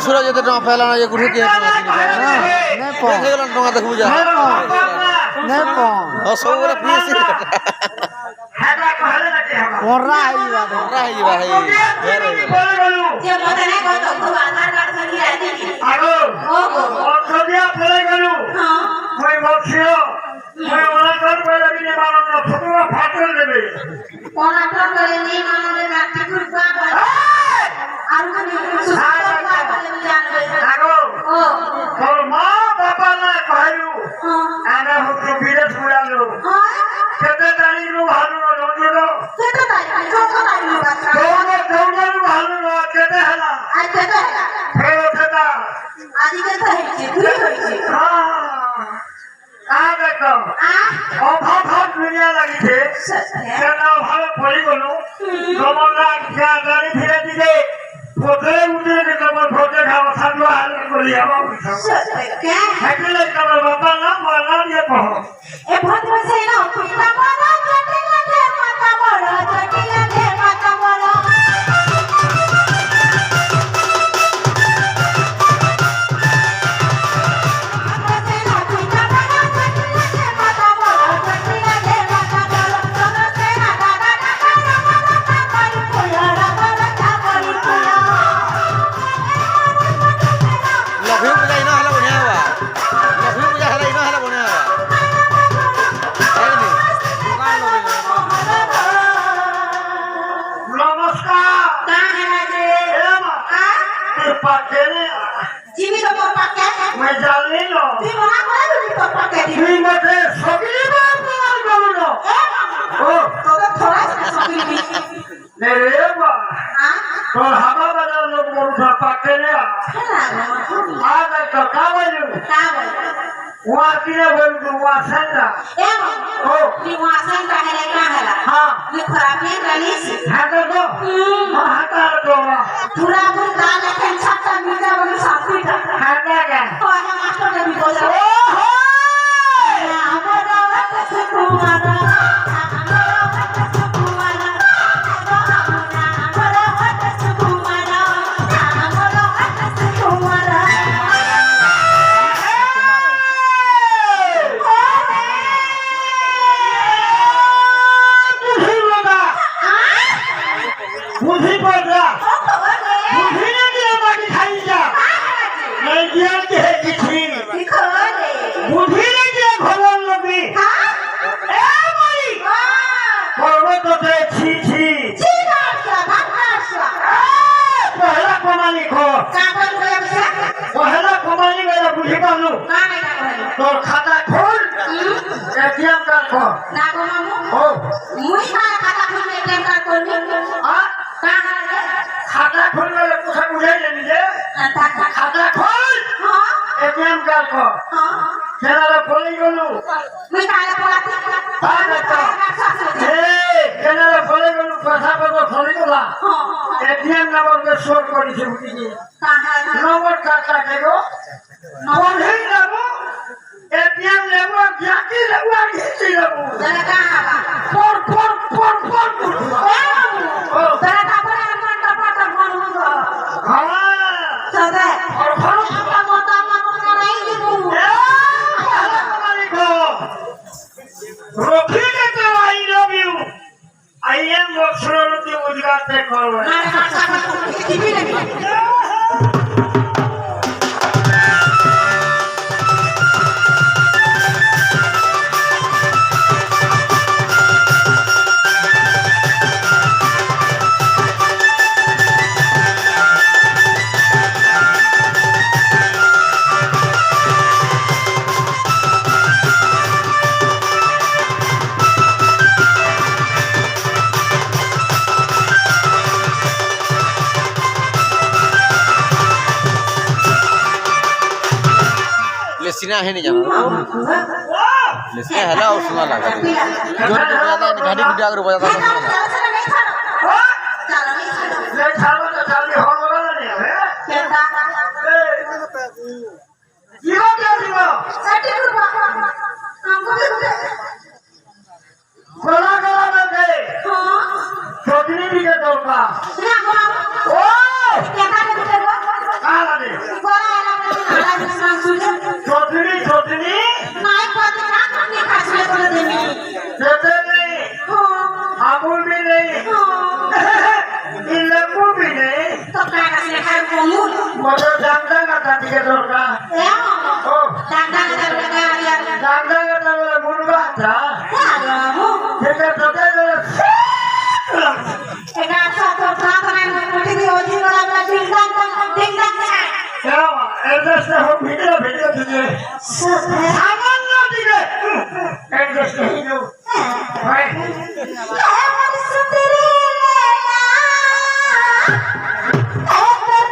सूरज एते टका फैलाना ये गुठी के नहीं पो देखला टका देखबु जा नहीं पो सब वाला पीस हेडा कहले लगे हम ओरा है बात ओरा है भाई जे मत नहीं कहतो तू आधार कार्ड से आती आगो ओ खदिया फले गलु हां कोई मछियो मैं ओरा कर पहले भी ने मानो ना फटुआ फाटल देबे कोन आटर करे नहीं मानो ने काटी कुरपा आरु ने आगो ओ तोर मां बाबा ना कहलु आना हो तो विदेश बुलालो केते तारीख नु भानु न जोडो केते तारीख जोडो तारीख नु बात जोडो भानु न केते हला आज केते हला फेर केता आदि केते है दुई होई हां आ देखो ओ भाव दुनिया लगी छे केना भाव पड़ी गनु गमना क्या गाड़ी फिरे दिजे पोथरे उठे के कमर फोटे खावा खालवा हाल करी आवा क्या हैकले कमर बाबा ना माना ये कहो ए भद्र से ना पिता माना चटिला दे माता बड़ा चटिला दे माता बड़ा তোর খাতা খোল এটিএম কার্ড কর না গো মামু ও মুই খাতা খুলবে এটিএম কার্ড করবি খাতা খুলবে কোথায় বুঝাই জানি যে খাতা খোল এটিএম কার্ড কর কেনারা পড়ে গেল মুই কালে পড়াতে কেনারা পড়ে গেল কথা কথা ফলে গেলা এটিএম নম্বর শোর করেছে বুঝিনি নম্বর কার্ডটা দেবো পড়েই নেবো এটিএম নেবো জাতি নেবো আর ঘেঁচে নেবো পর পর পর পর I am absolutely Udgar Tekor. लेसिना है नहीं जाना लेसिना है ना और सुना लगा जोर से बजाता है गाड़ी गुड्डा अगर बजाता है ले छालो तो जल्दी हो गया नहीं है जीवा क्या जीवा गला गला में गए छोटनी भी के दौड़ का ओ आला दे छोटनी छोटनी देते नहीं अमूल भी नहीं इलेक्ट्रो भी नहीं मगर डांडा का ताती के दौड़ का डांडा का मेरा मुर्गा था जेकर तोते मेरा एड्रेस हो वीडियो वीडियो दीजिए सामान ना दीजिए एड्रेस नहीं दो भाई